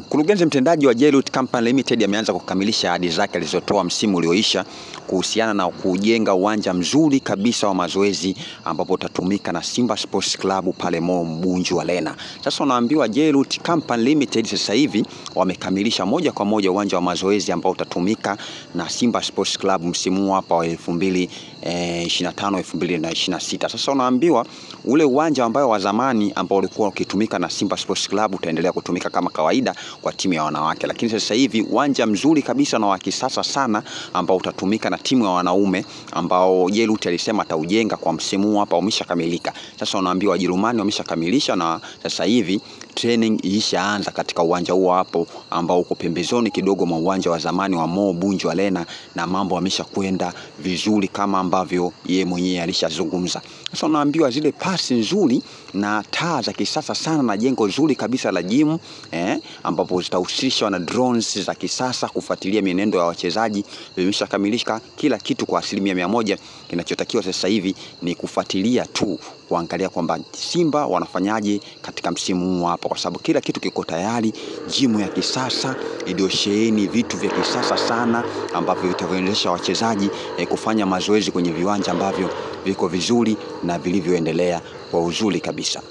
Mkurugenzi mtendaji wa Jelut Company Limited ameanza kukamilisha ahadi zake alizotoa msimu ulioisha kuhusiana na kujenga uwanja mzuri kabisa wa mazoezi ambapo utatumika na Simba Sports Club pale Mo Bunju Arena. Sasa unaambiwa Jelut Company Limited sasa hivi wamekamilisha moja kwa moja uwanja wa mazoezi ambao utatumika na Simba Sports Club msimu hapa wa 2025-2026. Sasa unaambiwa ule uwanja ambao wa zamani ambao ulikuwa ukitumika na Simba Sports Club utaendelea kutumika kama kawaida kwa timu ya wanawake, lakini sasa hivi uwanja mzuri kabisa na wa kisasa sana ambao utatumika na timu ya wanaume ambao Jelut alisema ataujenga kwa msimu hapa umeshakamilika. Sasa unaambiwa Wajerumani wameshakamilisha na sasa hivi training ilishaanza katika uwanja huo hapo ambao uko pembezoni kidogo mwa uwanja wa zamani wa Mo Bunju Arena, na mambo yameshakwenda vizuri kama ambavyo yeye mwenyewe alishazungumza. Sasa unaambiwa zile pasi nzuri na taa za kisasa sana na jengo zuri kabisa la gym ambapo zitahusishwa na drones za kisasa kufuatilia mienendo ya wachezaji vimeshakamilika. Kila kitu kwa 100%. Kinachotakiwa sasa hivi ni kufuatilia tu, kuangalia kwamba Simba wanafanyaje katika msimu huu hapa, kwa sababu kila kitu kiko tayari. Gym ya kisasa iliyosheheni vitu vya kisasa sana ambavyo vitawezesha wachezaji kufanya mazoezi kwenye viwanja ambavyo viko vizuri na vilivyoendelea kwa uzuri kabisa.